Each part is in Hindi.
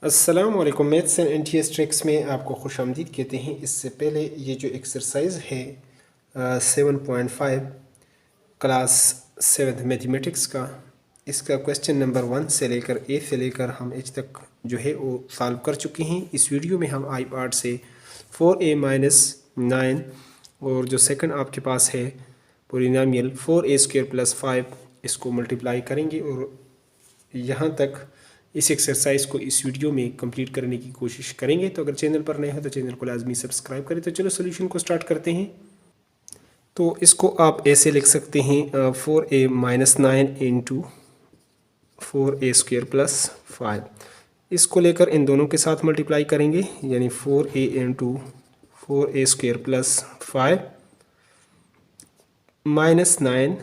अस्सलाम वालेकुम। मैथ्स एंड एनटीएस ट्रिक्स में आपको खुशामदीद कहते हैं। इससे पहले ये जो एक्सरसाइज है 7.5 क्लास 7th मैथमेटिक्स का, इसका क्वेश्चन नंबर 1 से लेकर ए से लेकर हम एच तक जो है वो सॉल्व कर चुके हैं। इस वीडियो में हम आई पार्ट से 4a-9 और जो सेकंड आपके पास है पोलिनोमियल 4a² + 5 इसको मल्टीप्लाई करेंगे और यहाँ तक इस एक्सरसाइज को इस वीडियो में कंप्लीट करने की कोशिश करेंगे। तो अगर चैनल पर नए हो तो चैनल को लाजमी सब्सक्राइब करें। तो चलो सोल्यूशन को स्टार्ट करते हैं। तो इसको आप ऐसे लिख सकते हैं 4a-9 इंटू 4a² + 5। इसको लेकर इन दोनों के साथ मल्टीप्लाई करेंगे, यानी 4a इंटू 4a² + 5 -9,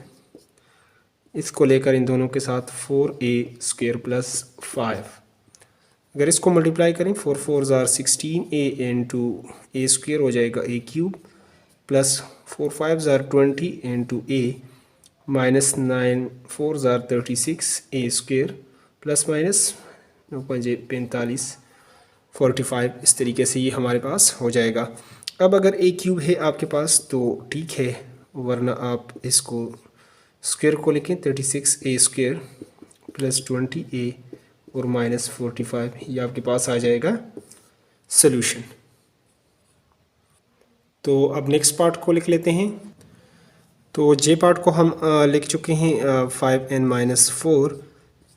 इसको लेकर इन दोनों के साथ 4a² + 5। अगर इसको मल्टीप्लाई करें 4 4 = 16a इंटू a² हो जाएगा a³ plus 4 5 = 20 into a -9 4 = 36a² plus minus 45 45। इस तरीके से ये हमारे पास हो जाएगा। अब अगर a³ है आपके पास तो ठीक है, वरना आप इसको स्क्वायर को लिखें 36a² प्लस 20a और -45, ये आपके पास आ जाएगा सॉल्यूशन। तो अब नेक्स्ट पार्ट को लिख लेते हैं। तो जे पार्ट को हम लिख चुके हैं 5n-4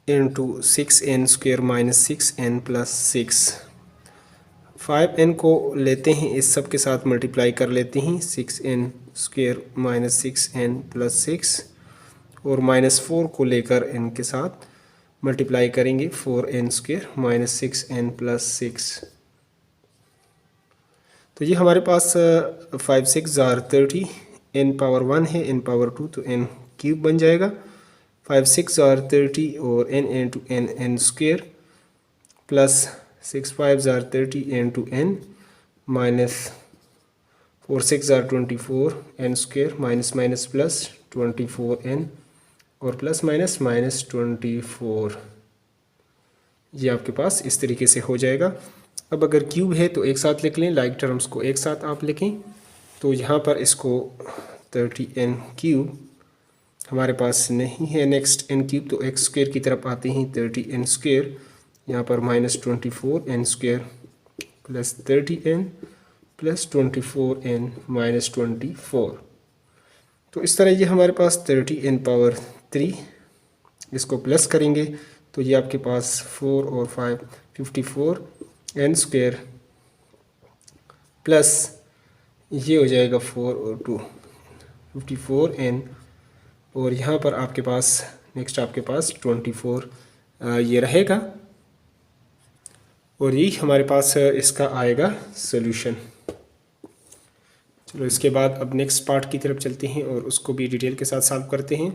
into 6n² - 6n + 6। 5n को लेते हैं, इस सब के साथ मल्टीप्लाई कर लेते हैं 6n² - 6n + 6 और -4 को लेकर इनके साथ मल्टीप्लाई करेंगे 4n² - 6n + 6। तो ये हमारे पास 5 6 = 30, n पावर 1 है, n पावर 2 तो n³ बन जाएगा। 5 6 = 30 और n into n² plus 6 5 = 30 into n minus 4 6 = 24 n² minus minus plus 24n और प्लस माइनस -24। ये आपके पास इस तरीके से हो जाएगा। अब अगर क्यूब है तो एक साथ लिख लें, लाइक टर्म्स को एक साथ आप लिखें। तो यहाँ पर इसको 30n³ हमारे पास नहीं है, नेक्स्ट n³ तो x² की तरफ आते हैं 30n², यहाँ पर -24n² plus 30n plus 24n -24। तो इस तरह ये हमारे पास 30n⁻³ इसको प्लस करेंगे तो ये आपके पास 4 और 5 54n² प्लस ये हो जाएगा 4 और 2 54n और यहाँ पर आपके पास नेक्स्ट आपके पास 24 ये रहेगा और यही हमारे पास इसका आएगा सॉल्यूशन। चलो इसके बाद अब नेक्स्ट पार्ट की तरफ चलते हैं और उसको भी डिटेल के साथ सॉल्व करते हैं।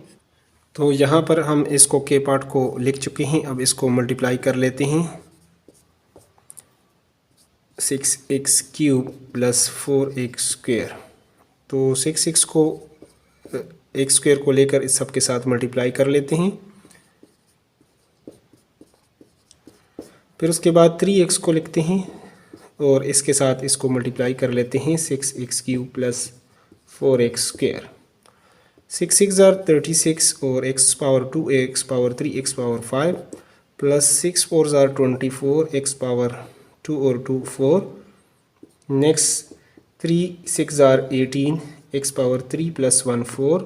तो यहाँ पर हम इसको के पार्ट को लिख चुके हैं, अब इसको मल्टीप्लाई कर लेते हैं 6x³ + 4x²। तो 6x को x² को लेकर इस सब के साथ मल्टीप्लाई कर लेते हैं, फिर उसके बाद 3x को लिखते हैं और इसके साथ इसको मल्टीप्लाई कर लेते हैं 6x³ + 4x²। 6 6 = 36 और x power 2 x power 3 x power 5 plus 6 4 = 24 x power 2 और 2 4। नेक्स्ट 3 6 = 18 x पावर 3 + 1 4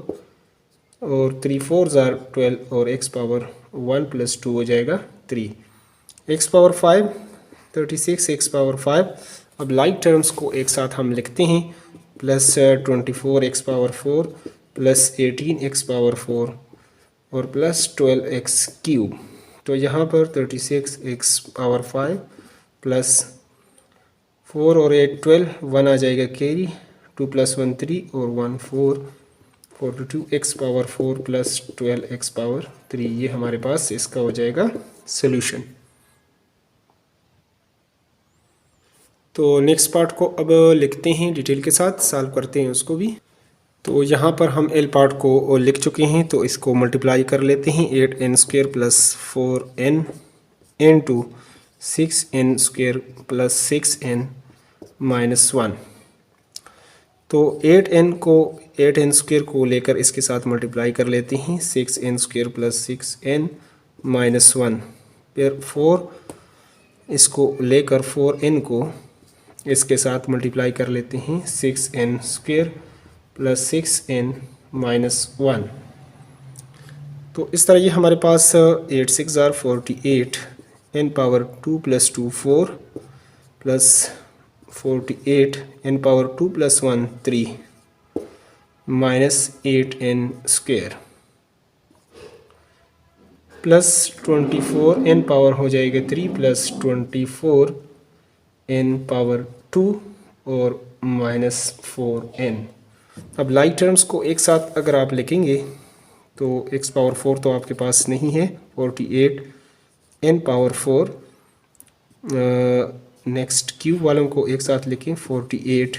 और 3 4 = 12 और x पावर 1 + 2 हो जाएगा 3। x power 5 36 x power 5। अब लाइक टर्म्स को एक साथ हम लिखते हैं, plus 24 x power 4 plus 18 x power 4 और प्लस 12x³ तो यहाँ पर 36 x पावर 5 प्लस 4 और 8 12 1 आ जाएगा कैरी, 2 + 1 3 और 1 4 42 x power 4 plus 12x power 3। ये हमारे पास इसका हो जाएगा सॉल्यूशन। तो नेक्स्ट पार्ट को अब लिखते हैं, डिटेल के साथ सॉल्व करते हैं उसको भी। तो यहाँ पर हम एल पार्ट को लिख चुके हैं, तो इसको मल्टीप्लाई कर लेते हैं 8n² + 4n into 6n square plus 6n minus 1। तो 8n स्क्वेयर को लेकर इसके साथ मल्टीप्लाई कर लेते हैं, 6n square plus 6n minus 1। फिर 4 इसको लेकर 4n को इसके साथ मल्टीप्लाई कर लेते हैं, 6n square plus 6n minus 1। तो इस तरह ये हमारे पास 8 6 ज़ार 48, n power 2 plus 2 4 plus 48 n power 2 plus 1 3 minus 8n square plus 24 n power हो जाएगा 3 प्लस 24 n पावर 2 और माइनस 4n। अब लाइक टर्म्स को एक साथ अगर आप लिखेंगे तो x पावर 4 तो आपके पास नहीं है, 48 n पावर 4, नेक्स्ट क्यूब वालों को एक साथ लिखें, 48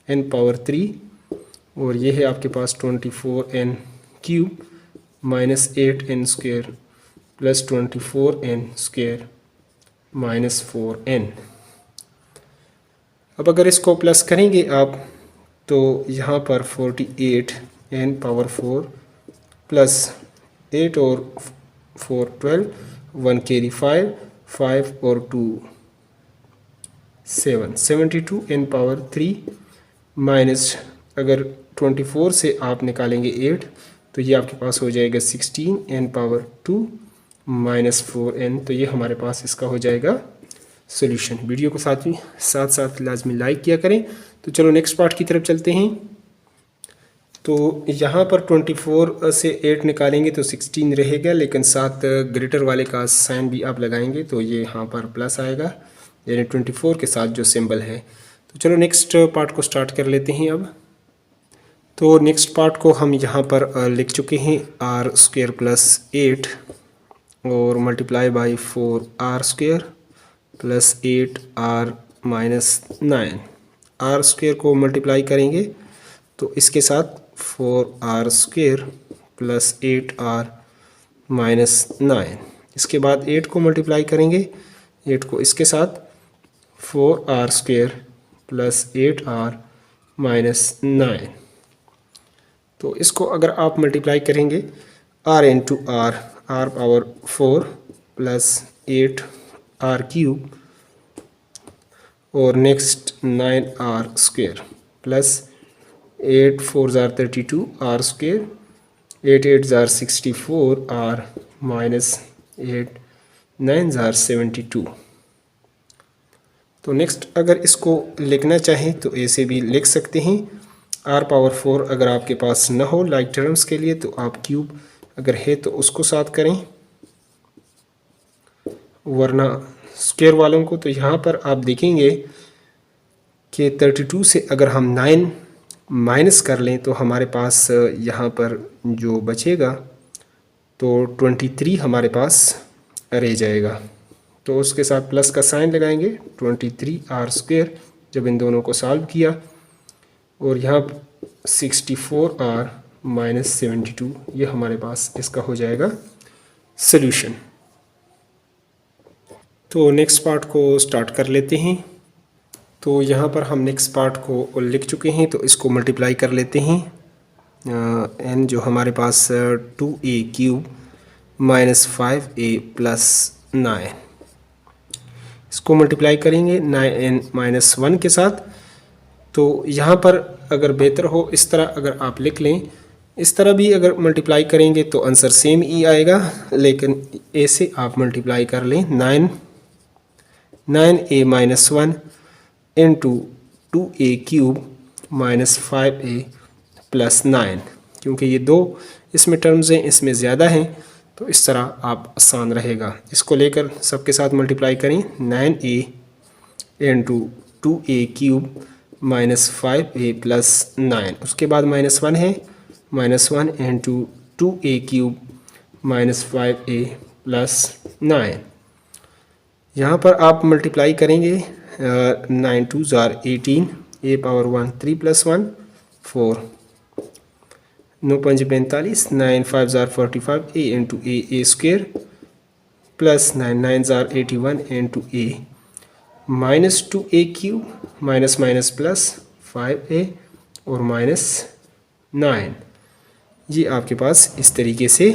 n पावर 3 और ये है आपके पास 24 n cube minus 8n square plus 24 n square minus 4n। अब अगर इसको प्लस करेंगे आप तो यहाँ पर 48 n पावर 4 प्लस 8 और 4 12, 1 कैरी 5, 5 और 2 7, 72 n पावर 3 माइनस अगर 24 से आप निकालेंगे 8 तो ये आपके पास हो जाएगा 16 n पावर 2 माइनस 4n। तो ये हमारे पास इसका हो जाएगा सॉल्यूशन। वीडियो को साथ साथ लाजमी लाइक किया करें। तो चलो नेक्स्ट पार्ट की तरफ चलते हैं। तो यहाँ पर 24 से 8 निकालेंगे तो 16 रहेगा, लेकिन साथ ग्रेटर वाले का साइन भी आप लगाएंगे तो ये यहाँ पर प्लस आएगा, यानी 24 के साथ जो सिंबल है। तो चलो नेक्स्ट पार्ट को स्टार्ट कर लेते हैं अब। तो नेक्स्ट पार्ट को हम यहाँ पर लिख चुके हैं, आर स्क्वेयर प्लस 8 और multiply by 4r square plus 8r minus 9। R square को मल्टीप्लाई करेंगे तो इसके साथ 4r square plus 8r minus 9। इसके बाद 8 को मल्टीप्लाई करेंगे, 8 को इसके साथ 4r square plus 8r minus 9। तो इसको अगर आप मल्टीप्लाई करेंगे r into r, r power 4 plus 8r cube और नेक्स्ट 9r स्क्वेयर प्लस 8 4 ज़ार 32 r स्क्वेयर, 8 8 ज़ार 64 r माइनस 8 9 ज़ार 72। तो नेक्स्ट अगर इसको लिखना चाहें तो ऐसे भी लिख सकते हैं। r पावर 4 अगर आपके पास ना हो लाइक टर्म्स के लिए तो आप क्यूब अगर है तो उसको साथ करें, वरना स्क्वायर वालों को तो यहाँ पर आप देखेंगे कि 32 से अगर हम 9 माइनस कर लें तो हमारे पास यहाँ पर जो बचेगा तो 23 हमारे पास रह जाएगा। तो उसके साथ प्लस का साइन लगाएंगे, 23r स्क्वायर जब इन दोनों को सॉल्व किया, और यहाँ 64r माइनस 72, ये हमारे पास इसका हो जाएगा सॉल्यूशन। तो नेक्स्ट पार्ट को स्टार्ट कर लेते हैं। तो यहाँ पर हम नेक्स्ट पार्ट को लिख चुके हैं तो इसको मल्टीप्लाई कर लेते हैं। n जो हमारे पास 2a cube minus 5a plus 9, इसको मल्टीप्लाई करेंगे 9n माइनस 1 के साथ। तो यहाँ पर अगर बेहतर हो इस तरह अगर आप लिख लें, इस तरह भी अगर मल्टीप्लाई करेंगे तो आंसर सेम ही आएगा, लेकिन ऐसे आप मल्टीप्लाई कर लें 9a minus 1 into 2a cube minus 5a plus 9, क्योंकि ये दो इसमें टर्म्स हैं, इसमें ज़्यादा हैं तो इस तरह आप आसान रहेगा। इसको लेकर सबके साथ मल्टीप्लाई करें, 9a into 2a cube minus 5a plus 9, उसके बाद माइनस 1 है, minus 1 into 2a cube minus 5a plus 9। यहाँ पर आप मल्टीप्लाई करेंगे 9 2 ज़ार 18, a पावर 1 3 प्लस 1 4, 9 5 45, 9 5 ज़ार 45, a into a square plus 9 9 ज़ार 81 into a minus 2a cube minus minus plus 5a और माइनस 9। ये आपके पास इस तरीके से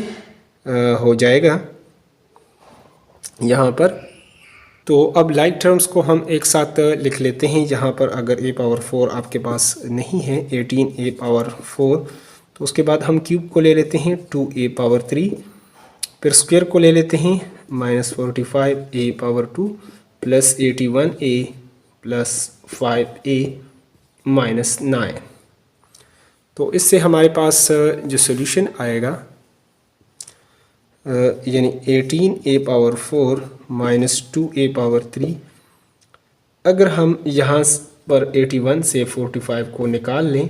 हो जाएगा यहाँ पर। तो अब लाइक टर्म्स को हम एक साथ लिख लेते हैं। यहाँ पर अगर a पावर 4 आपके पास नहीं है 18a पावर 4, तो उसके बाद हम क्यूब को ले लेते हैं 2a पावर 3, फिर स्क्वायर को ले लेते हैं minus 45a power 2 plus 81a plus 5a minus 9। तो इससे हमारे पास जो सोल्यूशन आएगा यानी 18a power 4 minus 2a power 3। अगर हम यहाँ पर 81 से 45 को निकाल लें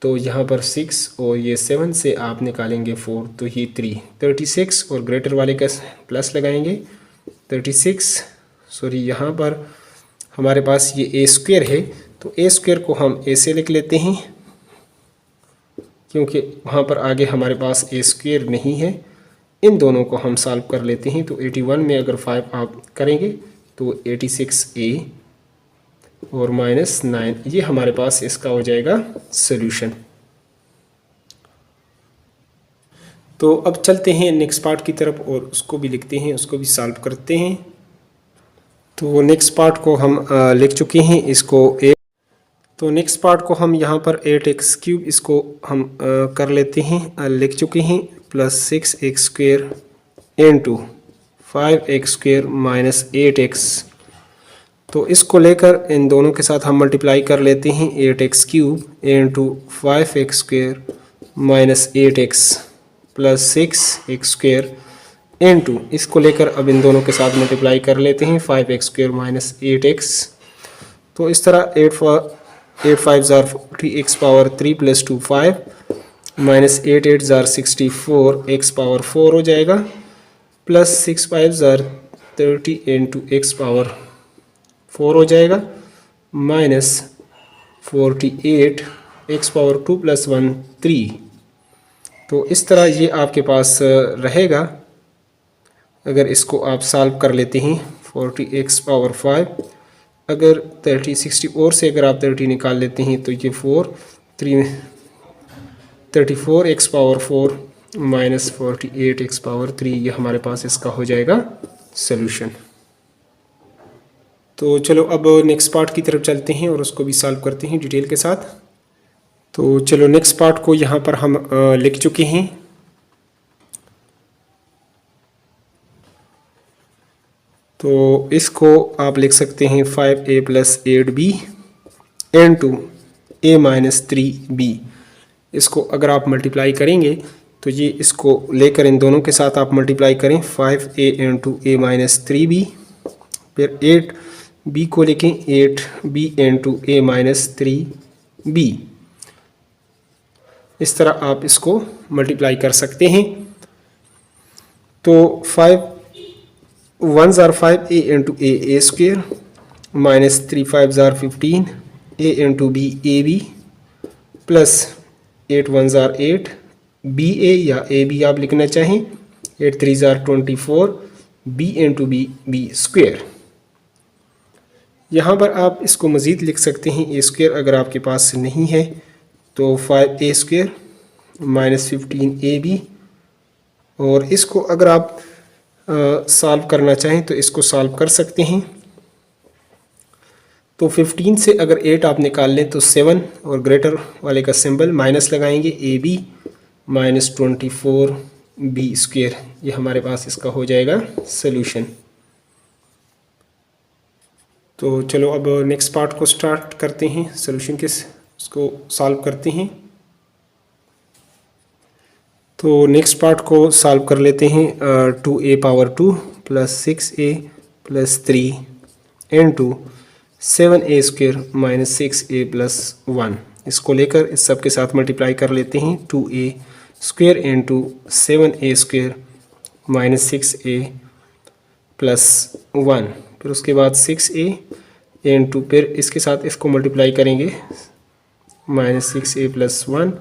तो यहाँ पर 6 और ये 7 से आप निकालेंगे 4 तो ये 36 और ग्रेटर वाले का प्लस लगाएंगे 36। सॉरी, यहाँ पर हमारे पास ये a स्क्वायर है, तो a स्क्वायर को हम a से लिख लेते हैं क्योंकि वहाँ पर आगे हमारे पास a स्क्वायर नहीं है। इन दोनों को हम सॉल्व कर लेते हैं। तो 81 में अगर 5 आप करेंगे तो 86a और माइनस 9, ये हमारे पास इसका हो जाएगा सॉल्यूशन। तो अब चलते हैं नेक्स्ट पार्ट की तरफ और उसको भी लिखते हैं, उसको भी सॉल्व करते हैं। तो नेक्स्ट पार्ट को हम लिख चुके हैं, इसको तो नेक्स्ट पार्ट को हम यहाँ पर 8x क्यूब इसको हम कर लेते हैं, लिख चुके हैं, plus 6x square into 5x square minus 8x। तो इसको लेकर इन दोनों के साथ हम मल्टीप्लाई कर लेते हैं 8x cube into 5x square minus 8x plus 6x square into, इसको लेकर अब इन दोनों के साथ मल्टीप्लाई कर लेते हैं 5x स्क्वेयर माइनस 8x। तो इस तरह 8 5 ज़ार 40x पावर 3 प्लस 2 5 माइनस 8 8 ज़ार 64 x पावर 4 हो जाएगा, प्लस 6 5 ज़ार 30 इंटू x पावर 4 हो जाएगा, माइनस 48 x पावर 2 प्लस 1 3। तो इस तरह ये आपके पास रहेगा। अगर इसको आप सॉल्व कर लेते हैं 40x पावर 5, अगर 30 64 से अगर आप 30 निकाल लेते हैं तो ये 34x power 4 minus 48x power 3, ये हमारे पास इसका हो जाएगा सॉल्यूशन। तो चलो अब नेक्स्ट पार्ट की तरफ चलते हैं और उसको भी सॉल्व करते हैं डिटेल के साथ। तो चलो नेक्स्ट पार्ट को यहाँ पर हम लिख चुके हैं। तो इसको आप लिख सकते हैं 5a plus 8b into a minus 3b। इसको अगर आप मल्टीप्लाई करेंगे तो ये इसको लेकर इन दोनों के साथ आप मल्टीप्लाई करें 5a into a minus 3b, फिर 8b को लिखें 8b into a minus 3b। इस तरह आप इसको मल्टीप्लाई कर सकते हैं। तो 1 ज़ार 5a into a square minus 3 5 ज़ार 15 a into b ab plus 8 1 ज़ार 8 ba या ab आप लिखना चाहें, 8 3 ज़ार 24 b इंटू b स्क्वेयर। यहाँ पर आप इसको मज़ीद लिख सकते हैं a स्क्वेयर अगर आपके पास नहीं है तो 5a स्क्वेयर माइनस 15ab, और इसको अगर आप सॉल्व करना चाहें तो इसको सॉल्व कर सकते हैं। तो 15 से अगर 8 आप निकाल लें तो 7 और ग्रेटर वाले का सिंबल माइनस लगाएंगे ab माइनस 24b स्क्वेयर, ये हमारे पास इसका हो जाएगा सॉल्यूशन। तो चलो अब नेक्स्ट पार्ट को स्टार्ट करते हैं, सॉल्यूशन के उसको सॉल्व करते हैं। तो नेक्स्ट पार्ट को सॉल्व कर लेते हैं। 2a power 2 plus 6a plus 3 into 7a square minus 6a plus 1। इसको लेकर इस सब के साथ मल्टीप्लाई कर लेते हैं 2a square into 7a square minus 6a plus 1, फिर उसके बाद 6a इंटू, फिर इसके साथ इसको मल्टीप्लाई करेंगे minus 6a plus 1।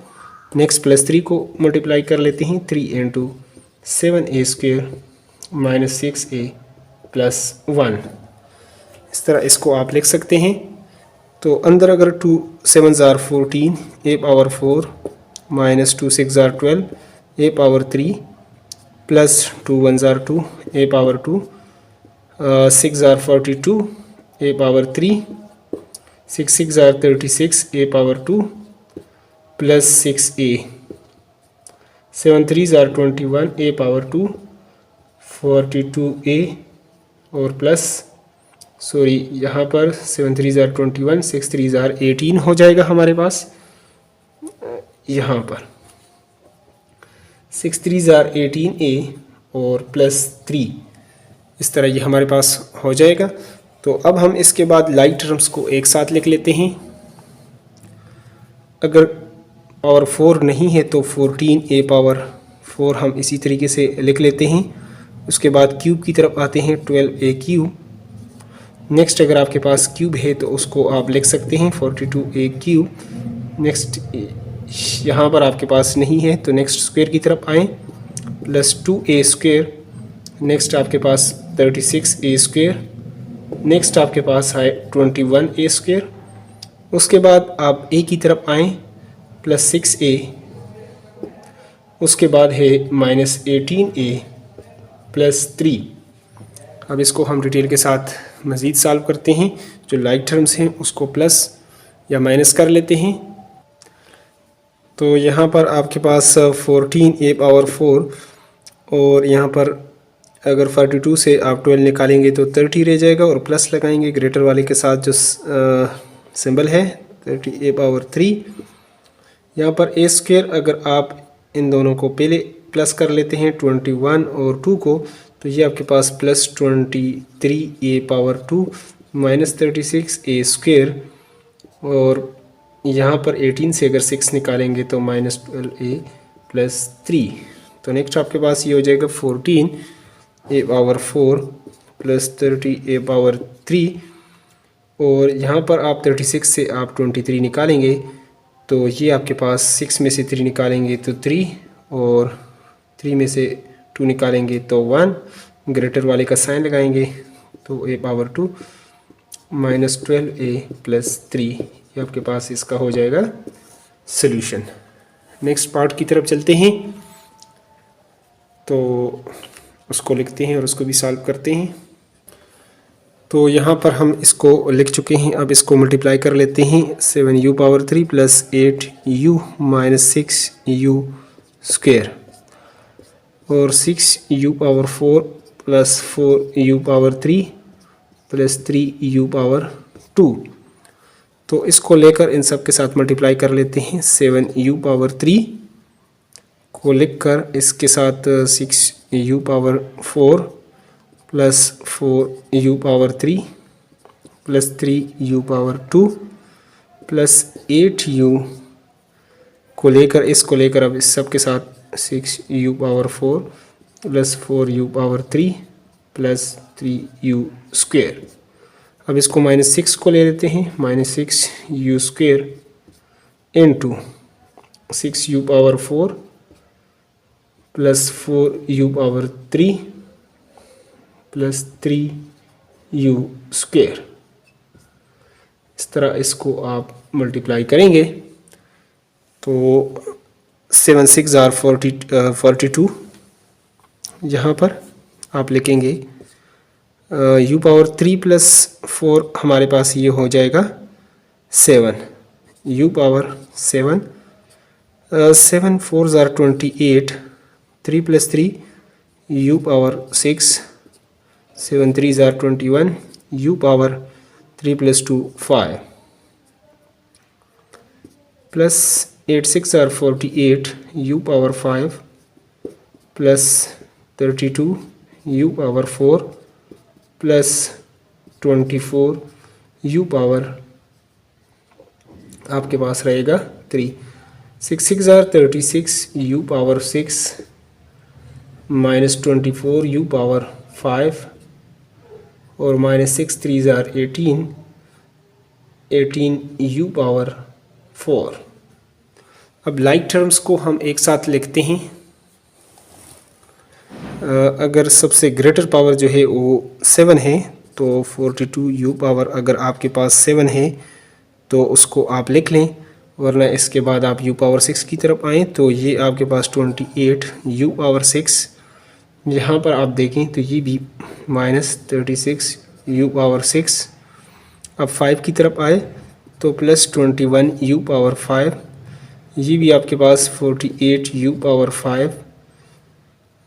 Next plus 3 को मल्टीप्लाई कर लेते हैं 3 into 7a square minus 6a plus 1। इस तरह इसको आप लिख सकते हैं। तो अंदर अगर 2 7 ज़ार 14 a पावर 4 माइनस 2 6 ज़ार 12 a पावर 3 प्लस 2 1 ज़ार 2 a पावर 2 6 ज़ार 42 a पावर 3 6 6 ज़ार 36 a पावर 2 प्लस 6a 7 3 ज़ार 21 a पावर 2 42a और प्लस सॉरी यहाँ पर 7 3 ज़ार 21 6 3 ज़ार 18 हो जाएगा हमारे पास। यहाँ पर 6 3 ज़ार 18a और प्लस 3, इस तरह ये हमारे पास हो जाएगा। तो अब हम इसके बाद लाइक टर्म्स को एक साथ लिख लेते हैं। अगर पावर 4 नहीं है तो 14a पावर 4 हम इसी तरीके से लिख लेते हैं। उसके बाद क्यूब की तरफ आते हैं 12a क्यूब। नेक्स्ट अगर आपके पास क्यूब है तो उसको आप लिख सकते हैं 42a क्यूब। नेक्स्ट यहाँ पर आपके पास नहीं है तो नेक्स्ट स्क्वायर की तरफ आएँ, प्लस 2a स्क्वायर। नेक्स्ट आपके पास 36a स्क्वायर। नेक्स्ट आपके पास है 21a स्क्वायर। उसके बाद आप a की तरफ आएँ, प्लस 6a। उसके बाद है माइनस 18a प्लस 3। अब इसको हम डिटेल के साथ मज़ीद सॉल्व करते हैं। जो लाइक टर्म्स हैं उसको प्लस या माइनस कर लेते हैं। तो यहाँ पर आपके पास 14a पावर 4 और यहाँ पर अगर 42 से आप 12 निकालेंगे तो 30 रह जाएगा और प्लस लगाएंगे ग्रेटर वाले के साथ जो सिंबल है 30a पावर 3। यहाँ पर a स्क्वायर अगर आप इन दोनों को पहले प्लस कर लेते हैं 21 और 2 को, तो ये आपके पास plus 23a power 2 minus 36a square और यहाँ पर 18 से अगर 6 निकालेंगे तो माइनस 12a प्लस 3। तो नेक्स्ट आपके पास ये हो जाएगा 14a power 4 plus 30a power 3 और यहाँ पर आप 36 से आप 23 निकालेंगे तो ये आपके पास 6 में से 3 निकालेंगे तो 3 और 3 में से 2 निकालेंगे तो 1, ग्रेटर वाले का साइन लगाएंगे तो a power 2 minus 12a plus 3। ये आपके पास इसका हो जाएगा सॉल्यूशन। नेक्स्ट पार्ट की तरफ चलते हैं तो उसको लिखते हैं और उसको भी सॉल्व करते हैं। तो यहाँ पर हम इसको लिख चुके हैं। अब इसको मल्टीप्लाई कर लेते हैं 7u power 3 plus 8u minus 6u square और 6u power 4 plus 4u power 3 plus 3u power 2। तो इसको लेकर इन सब के साथ मल्टीप्लाई कर लेते हैं। 7u पावर 3 को लिखकर इसके साथ 6u power 4 plus 4u power 3 plus 3u power 2 plus 8u को लेकर इसको लेकर अब इस सब के साथ 6u power 4 plus 4u power 3 plus 3u square. अब इसको माइनस 6 को ले लेते हैं, minus 6u square into 6u power 4 plus 4u power 3 plus 3u square. इस तरह इसको आप मल्टीप्लाई करेंगे तो 7 6 ज़ार 42। यहाँ पर आप लिखेंगे u पावर 3 प्लस 4 हमारे पास ये हो जाएगा 7 u पावर 7 7 4 ज़ार 28 3 प्लस 3 u पावर 6 7 3 ज़ार 21 u पावर 3 प्लस 2 5 प्लस 8 6 ज़ार 48 u power 5 plus 32 u power 4 plus 24 u power आपके पास रहेगा 3। 6 6 ज़ार 36 u power 6 minus 24 u power 5 और माइनस 6 3 ज़ार 18 18 u पावर 4। अब लाइक टर्म्स को हम एक साथ लिखते हैं। अगर सबसे ग्रेटर पावर जो है वो 7 है तो 42 u पावर अगर आपके पास 7 है तो उसको आप लिख लें, वरना इसके बाद आप u पावर 6 की तरफ आएँ तो ये आपके पास 28 u पावर 6। यहाँ पर आप देखें तो ये भी -36 u पावर 6। अब 5 की तरफ आए तो +21 u पावर 5, ये भी आपके पास 48 u पावर 5,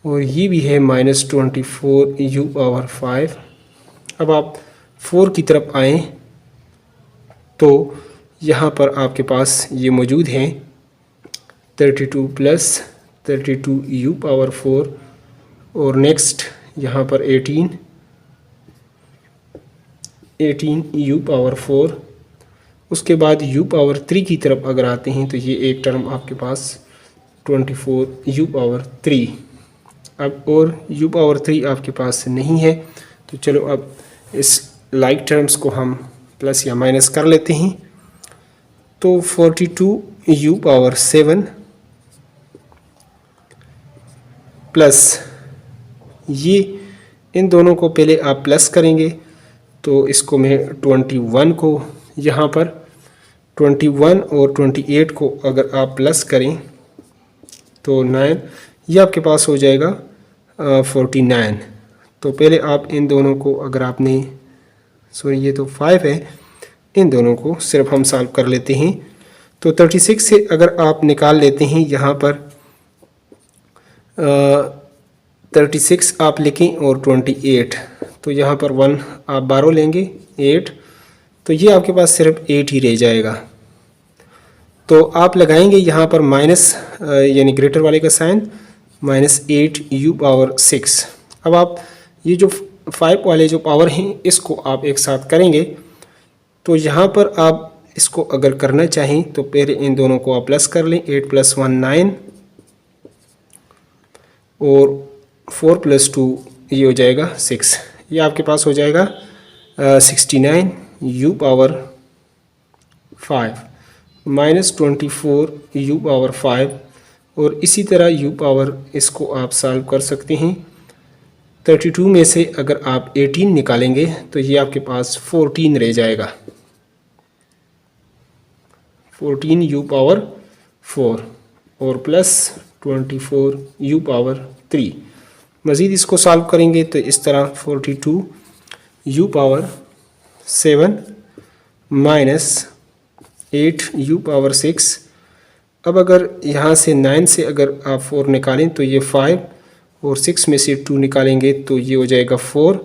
और ये भी है -24 u पावर 5। अब आप 4 की तरफ आएँ तो यहाँ पर आपके पास ये मौजूद हैं 32 + 32 u पावर 4, और नेक्स्ट यहाँ पर 18 u पावर 4। उसके बाद u पावर 3 की तरफ अगर आते हैं तो ये एक टर्म आपके पास 24 u पावर 3। अब और u पावर 3 आपके पास नहीं है तो चलो अब इस लाइक टर्म्स को हम प्लस या माइनस कर लेते हैं। तो 42 u पावर 7 प्लस ये इन दोनों को पहले आप प्लस करेंगे तो इसको मैं 21 को यहाँ पर 21 और 28 को अगर आप प्लस करें तो 9, ये आपके पास हो जाएगा 49। तो पहले आप इन दोनों को अगर आपने सॉरी ये तो 5 है, इन दोनों को सिर्फ हम सॉल्व कर लेते हैं। तो 36 से अगर आप निकाल लेते हैं यहाँ पर 36 आप लिखें और 28, तो यहाँ पर 1 आप 12 लेंगे 8, तो ये आपके पास सिर्फ 8 ही रह जाएगा। तो आप लगाएंगे यहाँ पर माइनस यानी ग्रेटर वाले का साइन -8 u पावर 6। अब आप ये जो 5 वाले जो पावर हैं इसको आप एक साथ करेंगे तो यहाँ पर आप इसको अगर करना चाहें तो पहले इन दोनों को आप प्लस कर लें। 8 + 1 9 और 4 + 2 ये हो जाएगा 6, ये आपके पास हो जाएगा 69 u पावर 5 -24 u पावर 5, और इसी तरह u पावर इसको आप सॉल्व कर सकते हैं। 32 में से अगर आप 18 निकालेंगे तो ये आपके पास 14 रह जाएगा, 14 u पावर 4 और प्लस 24 u पावर 3। मज़ीद इसको सॉल्व करेंगे तो इस तरह 42 u पावर 7 -8 u पावर 6। अब अगर यहाँ से 9 से अगर आप 4 निकालें तो ये 5, और 6 में से 2 निकालेंगे तो ये हो जाएगा 4।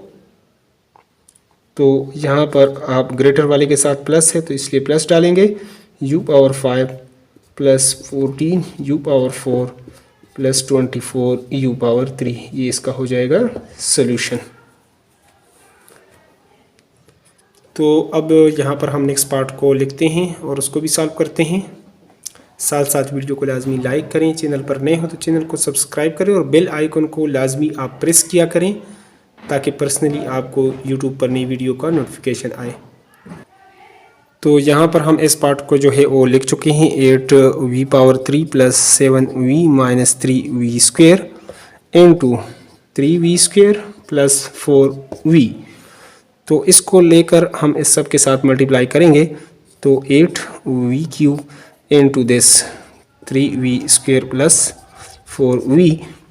तो यहाँ पर आप ग्रेटर वाले के साथ प्लस है तो इसलिए प्लस डालेंगे। u power 5 + 14 u power 4 + 24 u power 3, ये इसका हो जाएगा सॉल्यूशन। तो अब यहाँ पर हम नेक्स्ट पार्ट को लिखते हैं और उसको भी सॉल्व करते हैं। साथ साथ वीडियो को लाजमी लाइक करें, चैनल पर नए हो तो चैनल को सब्सक्राइब करें और बेल आइकन को लाजमी आप प्रेस किया करें ताकि पर्सनली आपको यूट्यूब पर नई वीडियो का नोटिफिकेशन आए। तो यहाँ पर हम इस पार्ट को जो है वो लिख चुके हैं। 8v power 3 + 7v - 3v² × 3v² + 4v। तो इसको लेकर हम इस सब के साथ मल्टीप्लाई करेंगे तो 8v³ × दिस 3v² + 4v।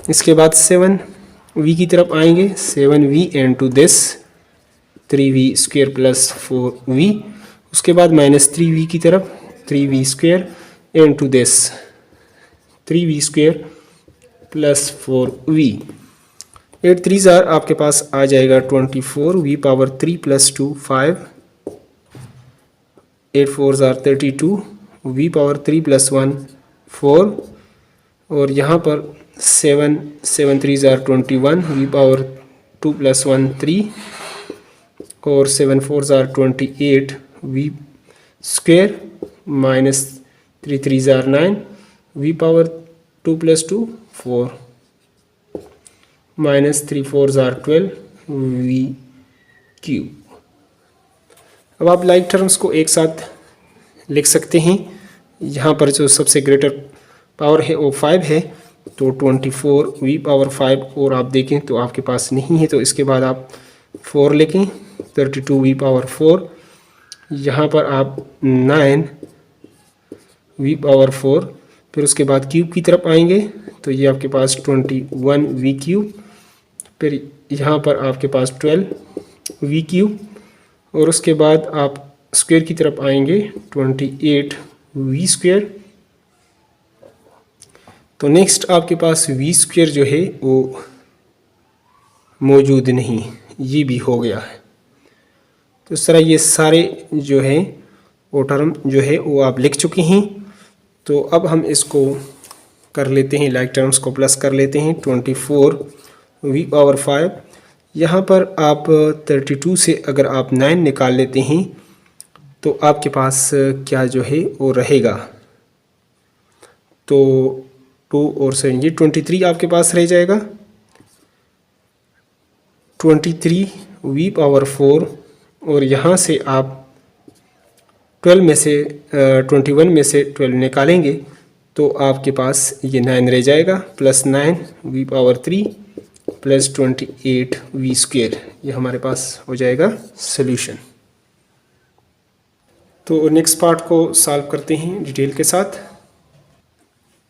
इसके बाद 7v की तरफ आएंगे, 7v × दिस 3v² + 4v। उसके बाद -3v की तरफ 3v² × दिस 3v² + 4v। 8 3 आपके पास आ जाएगा 24v पावर 3 + 2 5, 8 4 32 v पावर 3 + 1 4, और यहाँ पर 7 3 21 v पावर 2 + 1 3, और 7 4 28 v² -3 3 9 v पावर 2 + 2 4, -3 4 12 v³। अब आप लाइक टर्म्स को एक साथ लिख सकते हैं। यहाँ पर जो सबसे ग्रेटर पावर है वो 5 है तो 24v⁵, और आप देखें तो आपके पास नहीं है, तो इसके बाद आप 4 लिखें, 32v⁴, यहाँ पर आप 9v⁴, फिर उसके बाद क्यूब की तरफ आएंगे तो ये आपके पास 21v³, फिर यहाँ पर आपके पास 12v³, और उसके बाद आप स्क्वायर की तरफ आएंगे 28v²। तो नेक्स्ट आपके पास v² जो है वो मौजूद नहीं, ये भी हो गया है। तो इस तरह ये सारे जो है वो टर्म जो है वो आप लिख चुके हैं। तो अब हम इसको कर लेते हैं, लाइक टर्म्स को प्लस कर लेते हैं। 24v⁵, यहाँ पर आप 32 से अगर आप 9 निकाल लेते हैं तो आपके पास क्या जो है वो रहेगा, तो 2 और 7 ये 23 आपके पास रह जाएगा। 23v⁴, और यहाँ से आप 12 में से 21 में से 12 निकालेंगे तो आपके पास ये 9 रह जाएगा, प्लस 9v⁴ प्लस 28v², ये हमारे पास हो जाएगा सॉल्यूशन। तो नेक्स्ट पार्ट को सॉल्व करते हैं डिटेल के साथ।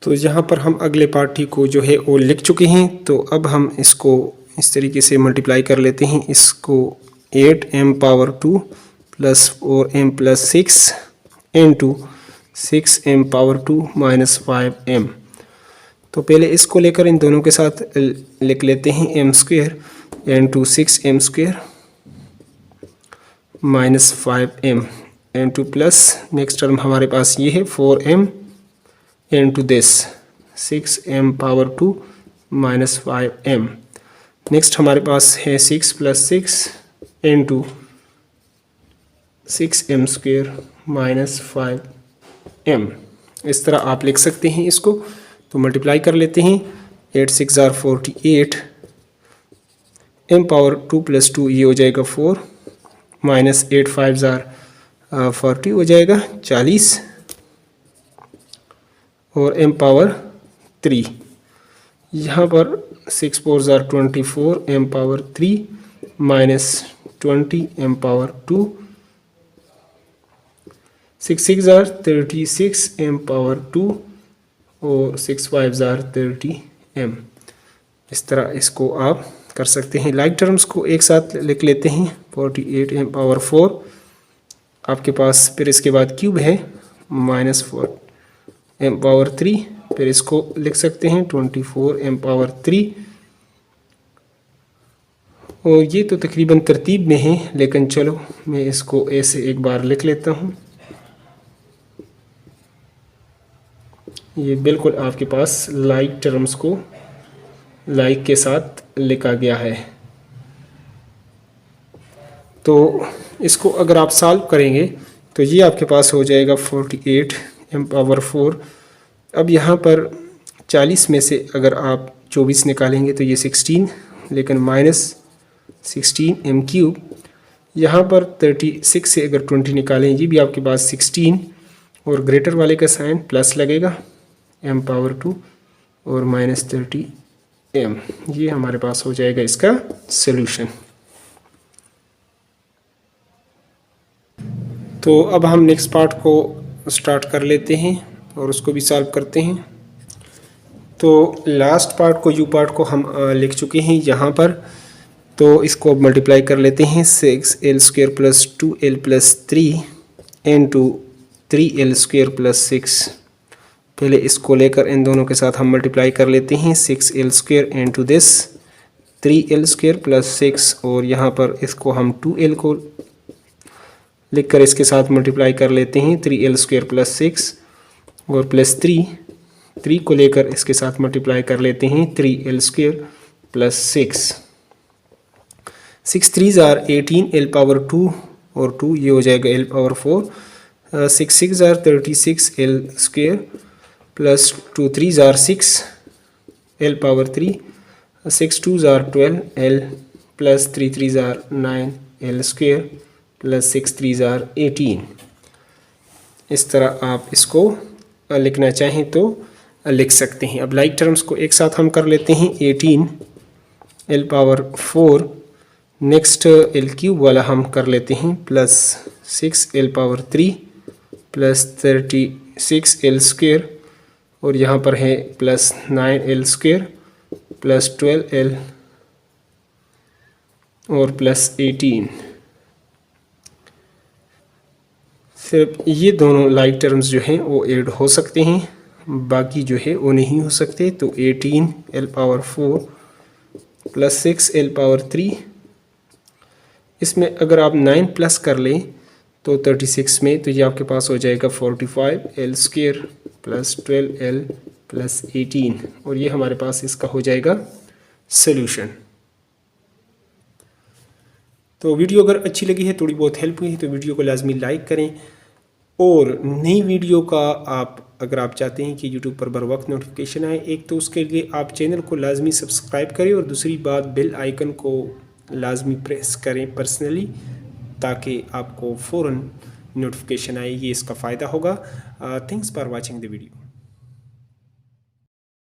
तो यहाँ पर हम अगले पार्ट को जो है वो लिख चुके हैं। तो अब हम इसको इस तरीके से मल्टीप्लाई कर लेते हैं, इसको 8m⁴ plus 4m+6 into 6m⁴ minus 5m। तो पहले इसको लेकर इन दोनों के साथ लिख लेते हैं, m² into 6m² minus 5m into plus next term हमारे पास ये है 4m into this 6m⁴ minus 5m। Next हमारे पास है 6 + 6 इंटू 6m² माइनस 5m। इस तरह आप लिख सकते हैं इसको। तो मल्टीप्लाई कर लेते हैं, 8 × 6 = 48, m⁴ 2 + 2 ये हो जाएगा 4, माइनस 8 × 5 = 40 हो जाएगा 40, और m⁴ 3 यहाँ पर 6 × 4 = 24, m⁴ 3 माइनस 20 m⁴ 2, 6 × 6 = 36 m⁴ 2, और 6 × 5 = 30m। इस तरह इसको आप कर सकते हैं। लाइक टर्म्स को एक साथ लिख लेते हैं, 48 m⁴ आपके पास, फिर इसके बाद क्यूब है माइनस 4 m⁴, फिर इसको लिख सकते हैं 24 m⁴, और ये तो तकरीबन तरतीब में है, लेकिन चलो मैं इसको ऐसे एक बार लिख लेता हूँ। ये बिल्कुल आपके पास लाइक टर्म्स को लाइक के साथ लिखा गया है। तो इसको अगर आप सॉल्व करेंगे तो ये आपके पास हो जाएगा 48 m⁴। अब यहाँ पर 40 में से अगर आप 24 निकालेंगे तो ये 16, लेकिन माइनस 16m³। यहाँ पर 36 से अगर 20 निकालें ये भी आपके पास 16, और ग्रेटर वाले का साइन प्लस लगेगा m⁴ और माइनस 30m। ये हमारे पास हो जाएगा इसका सॉल्यूशन। तो अब हम नेक्स्ट पार्ट को स्टार्ट कर लेते हैं और उसको भी सॉल्व करते हैं। तो लास्ट पार्ट को यू पार्ट को हम लिख चुके हैं यहाँ पर। तो इसको अब मल्टीप्लाई कर लेते हैं, 6l² + 2l + 3 इंटू 3l² + 6। पहले इसको लेकर इन दोनों के साथ हम मल्टीप्लाई कर लेते हैं, 6l² इंटू दिस 3l² + 6, और यहाँ पर इसको हम 2l को लिखकर इसके साथ मल्टीप्लाई कर लेते हैं, 3l² + 6, और प्लस 3 को लेकर इसके साथ मल्टीप्लाई कर लेते हैं, 3l² + 6। 6 × 3 = 18 l⁴ और 2 ये हो जाएगा l⁴। 6 × 6 = 36 l² plus 2 × 3 = 6 l⁴। 6 × 2 = 12 l plus 3 × 3 = 9 l² plus 6 × 3 = 18। इस तरह आप इसको लिखना चाहें तो लिख सकते हैं। अब लाइक टर्म्स को एक साथ हम कर लेते हैं। 18 l power 4, next l cube वाला हम कर लेते हैं plus 6 l power 3 plus 36 l square, और यहाँ पर है plus 9 l square plus 12 l और प्लस 18। सिर्फ ये दोनों लाइक टर्म्स जो हैं वो ऐड हो सकते हैं, बाकी जो है वो नहीं हो सकते। तो 18 l power 4 plus 6 l power 3, इसमें अगर आप 9 प्लस कर लें तो 36 में, तो ये आपके पास हो जाएगा 45 l square plus 12 l plus 18, और ये हमारे पास इसका हो जाएगा सॉल्यूशन। तो वीडियो अगर अच्छी लगी है, थोड़ी बहुत हेल्प हुई है, तो वीडियो को लाजमी लाइक करें, और नई वीडियो का अगर आप चाहते हैं कि यूट्यूब पर बर वक्त नोटिफिकेशन आए, एक तो उसके लिए आप चैनल को लाजमी सब्सक्राइब करें, और दूसरी बात बेल आइकन को लाजमी प्रेस करें पर्सनली, ताकि आपको फ़ौरन नोटिफिकेशन आए। ये इसका फ़ायदा होगा। Thanks for watching the video.